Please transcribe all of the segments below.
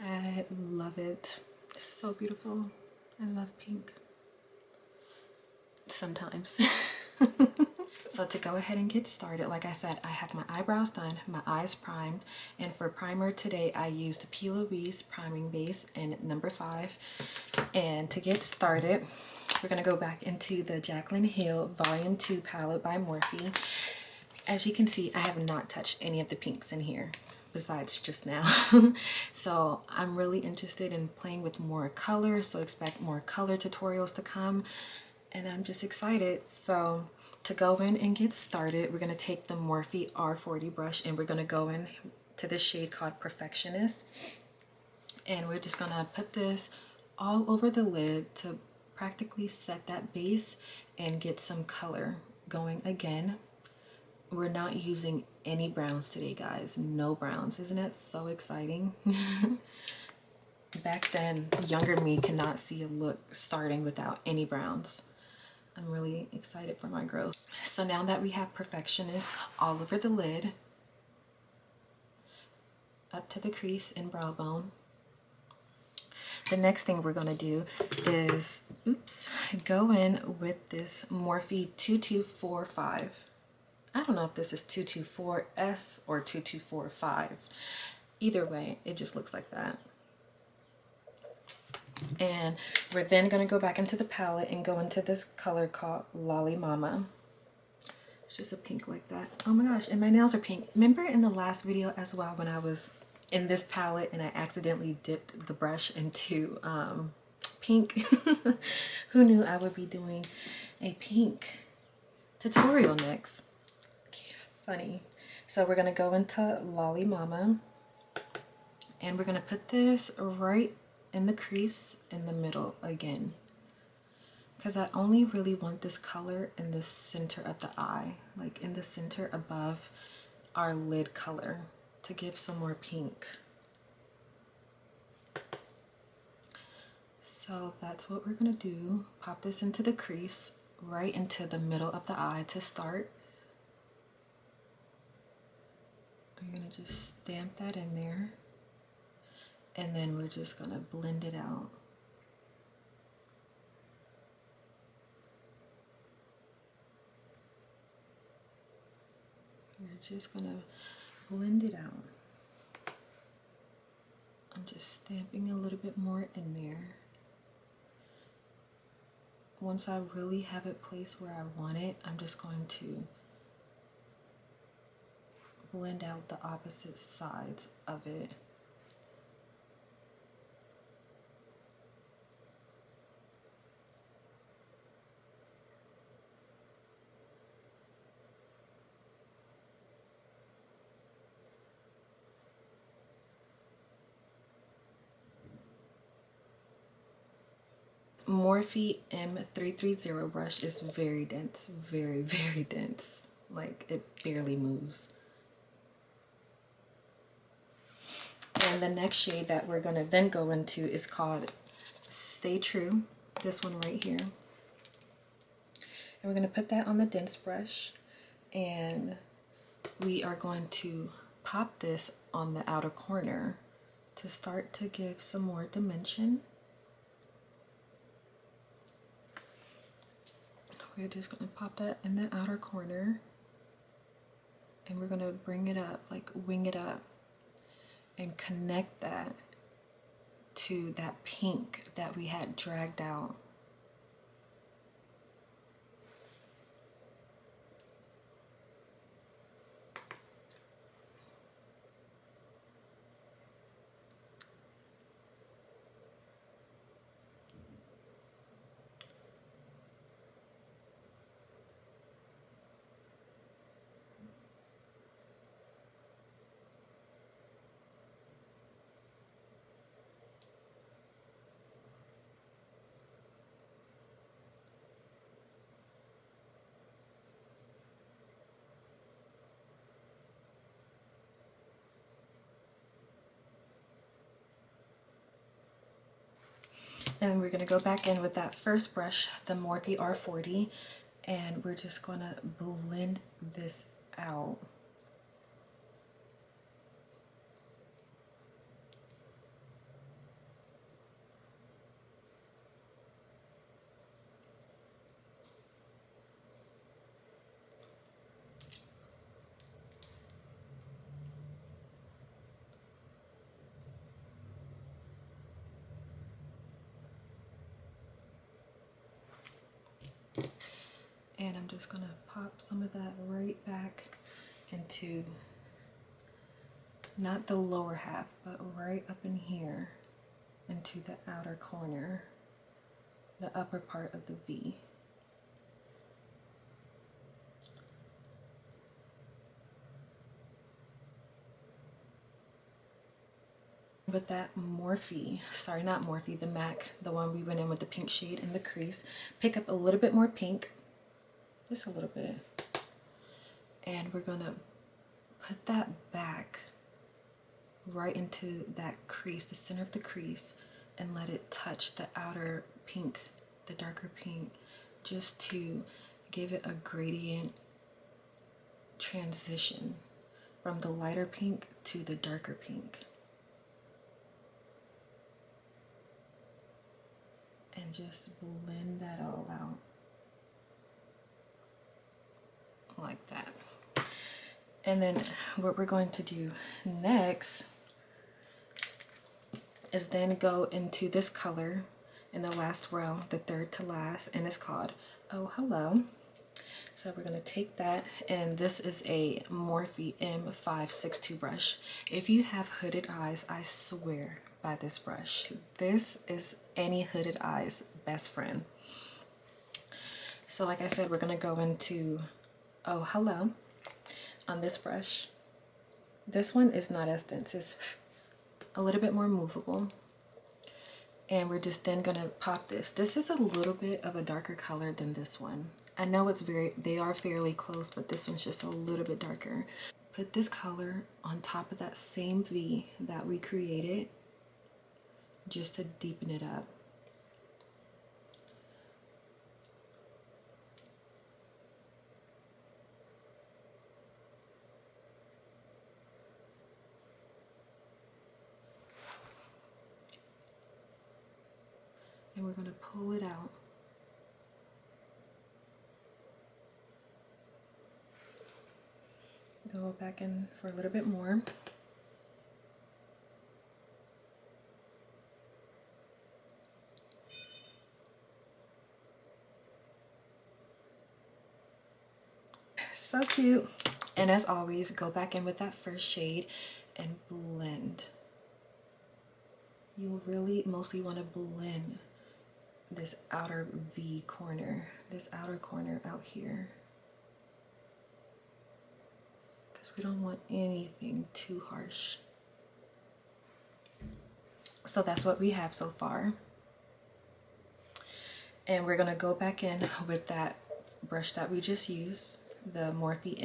I love it. It's so beautiful. I love pink. Sometimes. So to go ahead and get started, like I said, I have my eyebrows done, my eyes primed, and for primer today I used the P. Louise priming base in number 5. And to get started, we're going to go back into the Jaclyn Hill Volume 2 palette by Morphe. As you can see, I have not touched any of the pinks in here besides just now. So I'm really interested in playing with more color, so expect more color tutorials to come, and I'm just excited. So to go in and get started, we're going to take the Morphe R40 brush and we're going to go in to this shade called Perfectionist, and we're just going to put this all over the lid to practically set that base and get some color going. Again, we're not using any browns today, guys. No browns. Isn't it so exciting? Back then, younger me cannot see a look starting without any browns. I'm really excited for my growth. So now that we have Perfectionist all over the lid, up to the crease and brow bone, the next thing we're going to do is, go in with this Morphe 2245. I don't know if this is 224S or 2245. Either way, it just looks like that. And we're then going to go back into the palette and go into this color called Lolly Mama. It's just a pink like that. Oh my gosh, and my nails are pink. Remember in the last video as well when I was in this palette and I accidentally dipped the brush into pink? Who knew I would be doing a pink tutorial next? Funny. So we're going to go into Lolly Mama and we're going to put this right in the crease in the middle again, because I only really want this color in the center of the eye, like in the center above our lid color, to give some more pink. So that's what we're going to do. Pop this into the crease right into the middle of the eye to start. I'm going to just stamp that in there, and then we're just going to blend it out. We're just going to blend it out. I'm just stamping a little bit more in there. Once I really have it placed where I want it, I'm just going to blend out the opposite sides of it. Morphe M330 brush is very dense, very, very dense. Like, it barely moves. And the next shade that we're going to then go into is called Stay True, this one right here. And we're going to put that on the dense brush, and we are going to pop this on the outer corner to start to give some more dimension. We're just going to pop that in the outer corner, and we're going to bring it up, like wing it up, and connect that to that pink that we had dragged out. And then we're going to go back in with that first brush, the Morphe R40, and we're just going to blend this out. just gonna pop some of that right back into, not the lower half, but right up in here into the outer corner, the upper part of the V. With that Morphe, sorry, not Morphe, the MAC, the one we went in with the pink shade in the crease, pick up a little bit more pink, just a little bit, and we're gonna put that back right into that crease, the center of the crease, and let it touch the outer pink, the darker pink, just to give it a gradient transition from the lighter pink to the darker pink. And just blend that all out like that. And then what we're going to do next is then go into this color in the last row, the third to last, and it's called Oh Hello. So we're going to take that, and this is a Morphe M562 brush. If you have hooded eyes, I swear by this brush. This is any hooded eyes best friend. So like I said, we're going to go into Oh Hello on this brush. This one is not as dense, it's a little bit more movable. And we're just then going to pop this. This is a little bit of a darker color than this one. I know they are fairly close, but this one's just a little bit darker. Put this color on top of that same V that we created just to deepen it up. And we're going to pull it out. Go back in for a little bit more. So cute. And as always, go back in with that first shade and blend. You really mostly want to blend this outer V corner, this outer corner out here, because we don't want anything too harsh. So that's what we have so far. And we're gonna go back in with that brush that we just used, the Morphe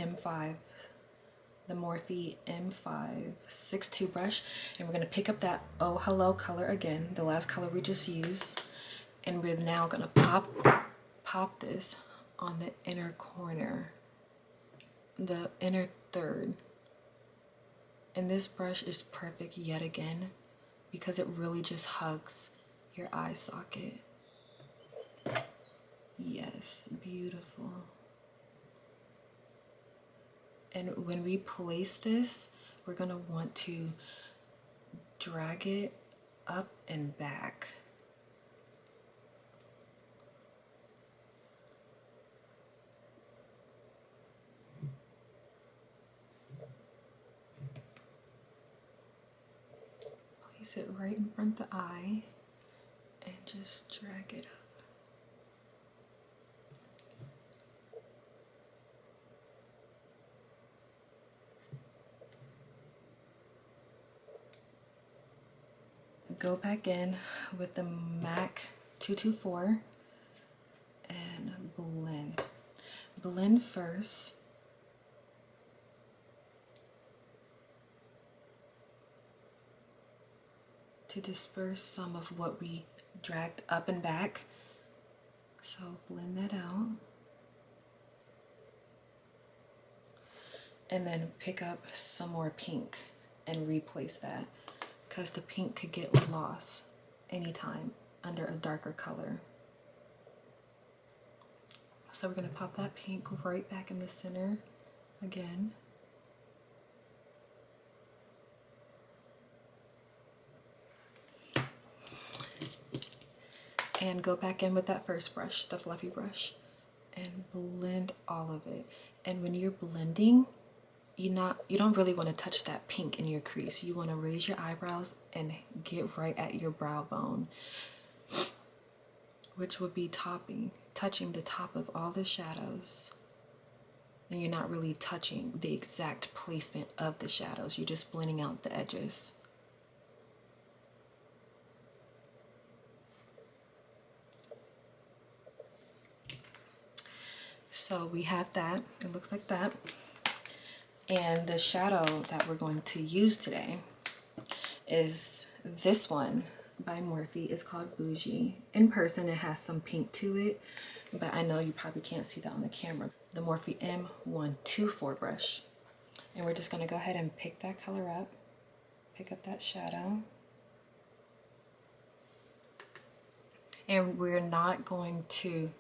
M562 brush, and we're gonna pick up that Oh Hello color again, the last color we just used, and we're now gonna pop this on the inner corner, the inner third. And this brush is perfect yet again because it really just hugs your eye socket. Yes, beautiful. And when we place this, we're gonna want to drag it up and back. Place it right in front of the eye and just drag it up. Go back in with the MAC 224 and blend. Blend first. To disperse some of what we dragged up and back. So blend that out. And then pick up some more pink and replace that, because the pink could get lost anytime under a darker color. So we're going to pop that pink right back in the center again. And go back in with that first brush, the fluffy brush, and blend all of it. And when you're blending, you don't really want to touch that pink in your crease. You want to raise your eyebrows and get right at your brow bone, which would be touching the top of all the shadows. And you're not really touching the exact placement of the shadows. You're just blending out the edges. So we have that. It looks like that. And the shadow that we're going to use today is this one by Morphe. It's called Bougie. In person, it has some pink to it, but I know you probably can't see that on the camera. The Morphe M124 brush. And we're just going to go ahead and pick that color up. Pick up that shadow. And we're not going to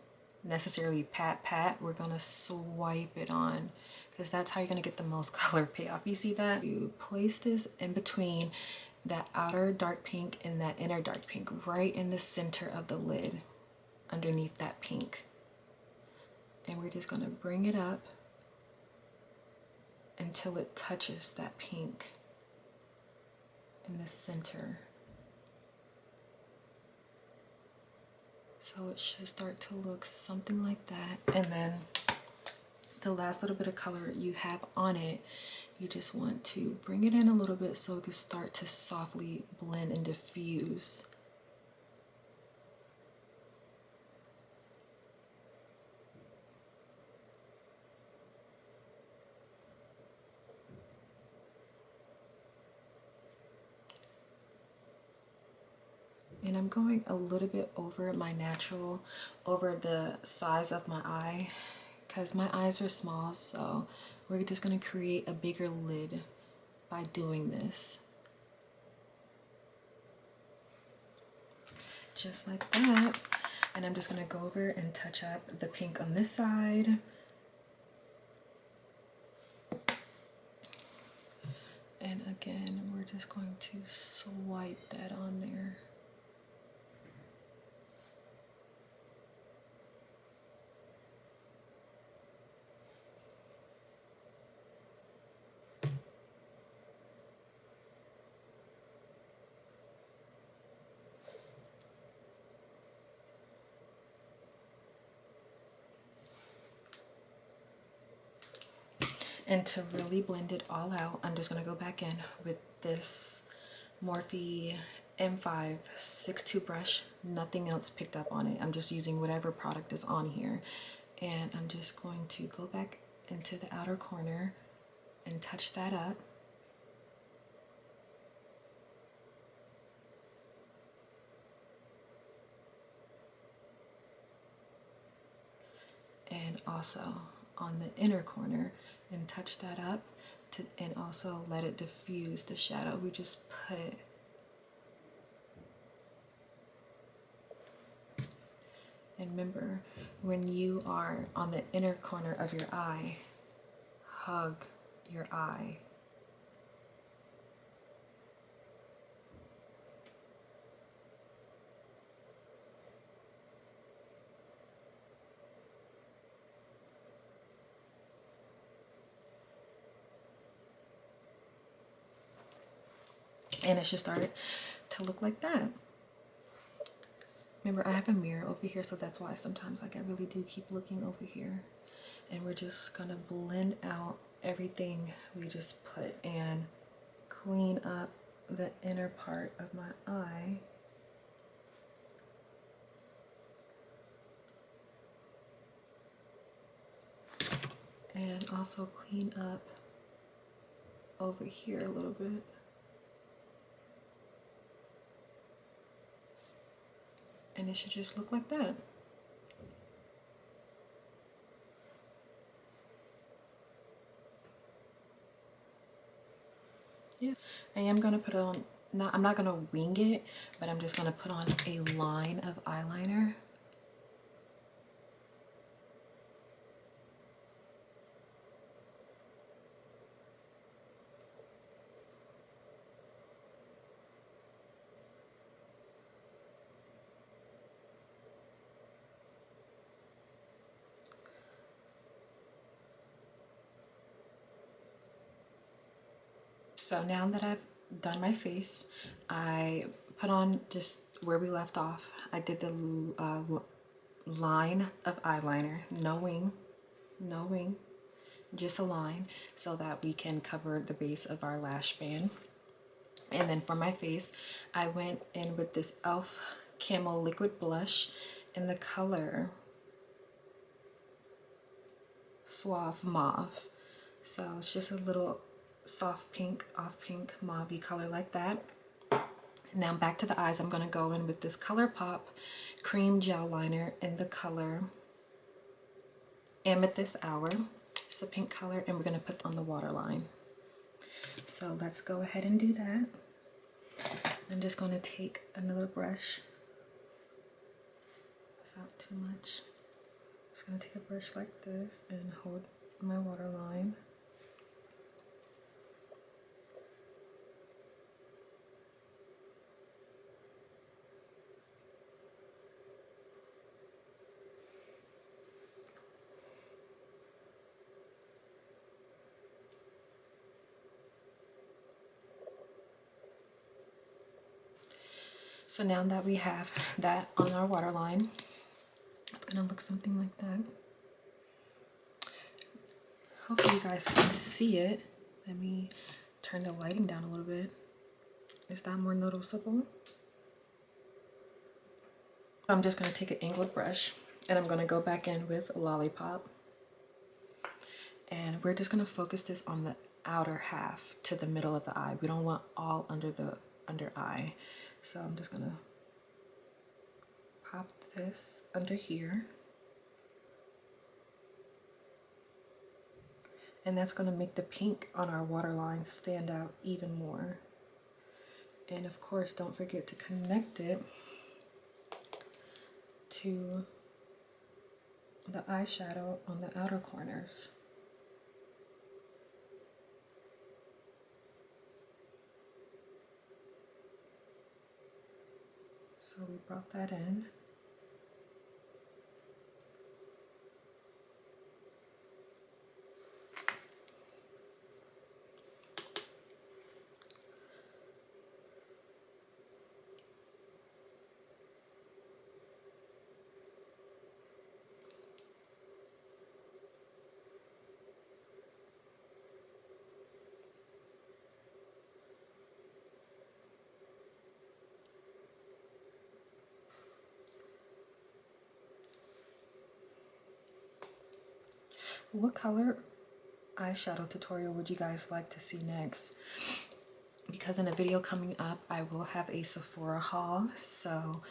necessarily pat. We're going to swipe it on, because that's how you're going to get the most color payoff. You see that? You place this in between that outer dark pink and that inner dark pink, right in the center of the lid, underneath that pink. And we're just going to bring it up until it touches that pink in the center. So it should start to look something like that. And then the last little bit of color you have on it, you just want to bring it in a little bit so it can start to softly blend and diffuse. And I'm going a little bit over my natural, over the size of my eye, because my eyes are small, so we're just going to create a bigger lid by doing this. Just like that. And I'm just going to go over and touch up the pink on this side. And again, we're just going to swipe that on there. And to really blend it all out, I'm just going to go back in with this Morphe M5 6'2" brush. Nothing else picked up on it. I'm just using whatever product is on here. And I'm just going to go back into the outer corner and touch that up. And also on the inner corner, and touch that up and also let it diffuse the shadow we just put. And remember, when you are on the inner corner of your eye, hug your eye. And it should start to look like that. Remember, I have a mirror over here, so that's why sometimes like I really do keep looking over here. And we're just gonna blend out everything we just put and clean up the inner part of my eye. And also clean up over here a little bit. And it should just look like that. Yeah, I am gonna put on, I'm not gonna wing it, but I'm just gonna put on a line of eyeliner. So now that I've done my face, I put on just where we left off. I did the line of eyeliner, no wing, just a line, so that we can cover the base of our lash band. And then for my face, I went in with this e.l.f. Camo Liquid Blush in the color Sauve Mauve. So it's just a little soft pink, off pink, mauve-y color like that. Now back to the eyes, I'm going to go in with this ColourPop Cream Gel Liner in the color Amethyst Hour. It's a pink color, and we're going to put on the waterline. So let's go ahead and do that. I'm just going to take another brush. It's not too much. I'm just going to take a brush like this and hold my waterline. So now that we have that on our waterline, it's gonna look something like that. Hopefully you guys can see it. Let me turn the lighting down a little bit. Is that more noticeable? So I'm just gonna take an angled brush and I'm gonna go back in with Lollipop. And we're just gonna focus this on the outer half to the middle of the eye. We don't want all under the under eye. So I'm just gonna pop this under here. And that's gonna make the pink on our waterline stand out even more. And of course, don't forget to connect it to the eyeshadow on the outer corners. So we brought that in. What color eyeshadow tutorial would you guys like to see next? Because in a video coming up, I will have a Sephora haul. So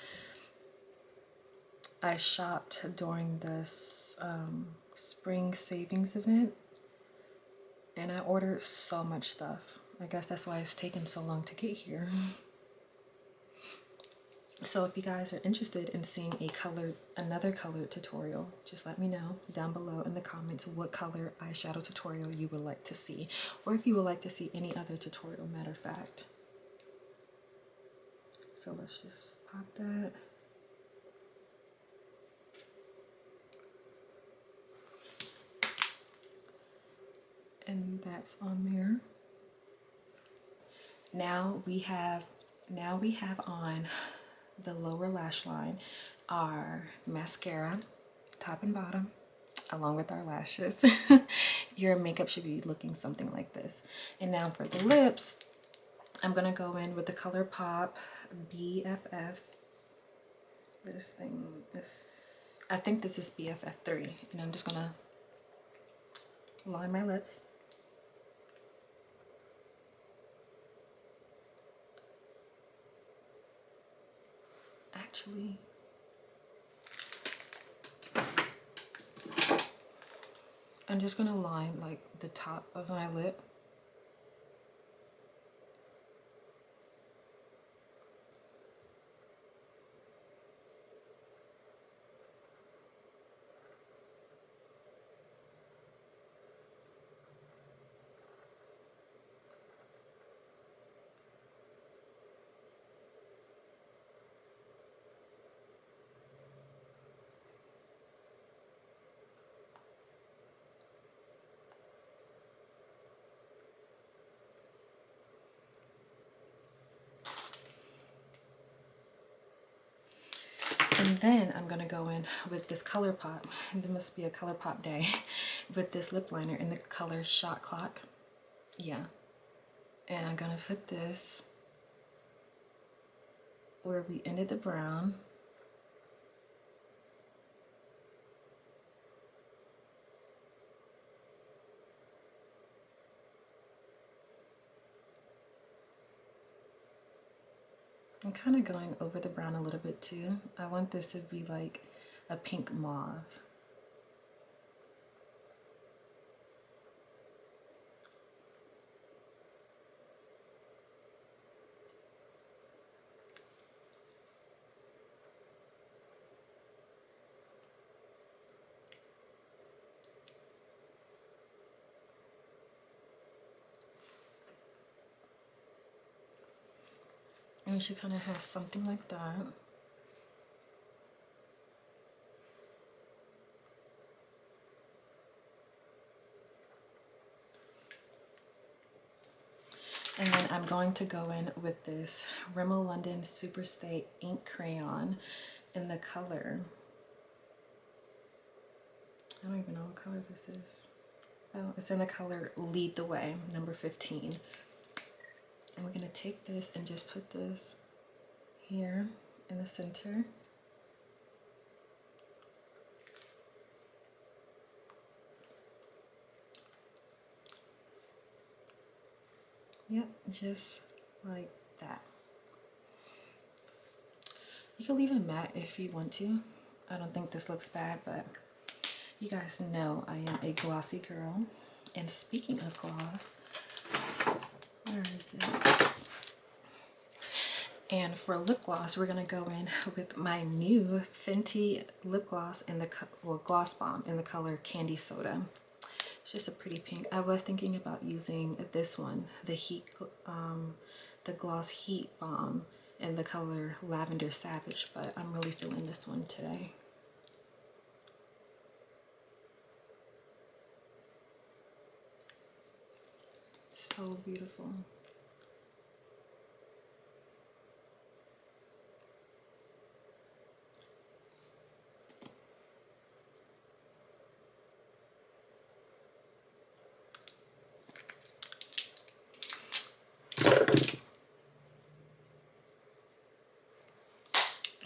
I shopped during this spring savings event and I ordered so much stuff. I guess that's why it's taken so long to get here. So if you guys are interested in seeing another color tutorial, just let me know down below in the comments what color eyeshadow tutorial you would like to see, or if you would like to see any other tutorial, matter of fact. So let's just pop that. And that's on there. Now we have on the lower lash line our mascara, top and bottom, along with our lashes. Your makeup should be looking something like this. And now for the lips, I'm gonna go in with the ColourPop BFF. I think this is BFF3, and I'm just gonna line my lips. Actually, I'm just gonna line like the top of my lip. And then I'm gonna go in with this ColourPop, there must be a ColourPop day, with this lip liner in the color Shot Clock. Yeah. And I'm gonna put this where we ended the brown. I'm kind of going over the brown a little bit too. I want this to be like a pink mauve. And we should kind of have something like that. And then I'm going to go in with this Rimmel London Superstay ink crayon in the color, I don't even know what color this is. Oh, it's in the color Lead the Way, number 15. And we're gonna take this and just put this here in the center. Yep, just like that. You can leave it matte if you want to. I don't think this looks bad, but you guys know I am a glossy girl. And speaking of gloss, where is it? And for lip gloss, we're gonna go in with my new Fenty lip gloss in the gloss bomb in the color Candy Soda. It's just a pretty pink. I was thinking about using this one, the gloss Heat Bomb in the color Lavender Savage, but I'm really feeling this one today. So beautiful.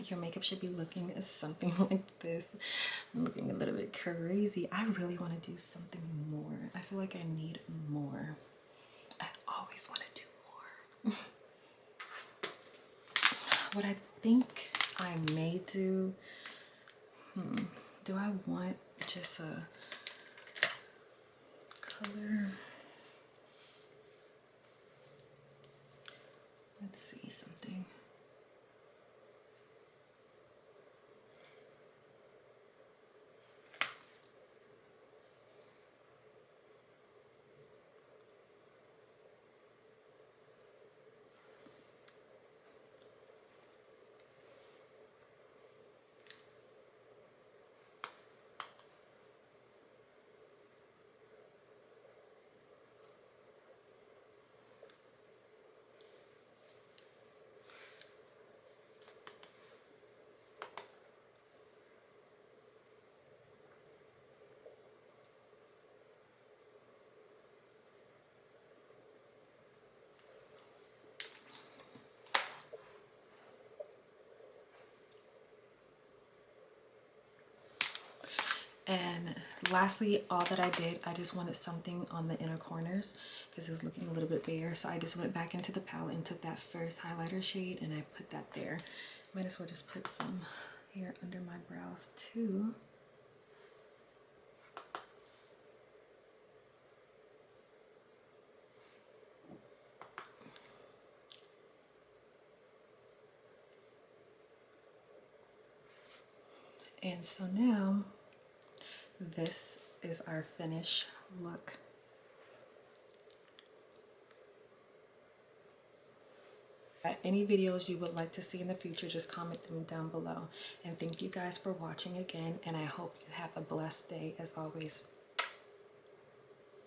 Your makeup should be looking something like this. I'm looking a little bit crazy. I really want to do something more. I feel like I need more. I always want to do more. What I think I may do, do I want just a color? Let's see something. And lastly, all that I did, I just wanted something on the inner corners because it was looking a little bit bare. So I just went back into the palette and took that first highlighter shade and I put that there. Might as well just put some here under my brows too. And so now this is our finished look. Any videos you would like to see in the future, just comment them down below. And thank you guys for watching again, and I hope you have a blessed day as always.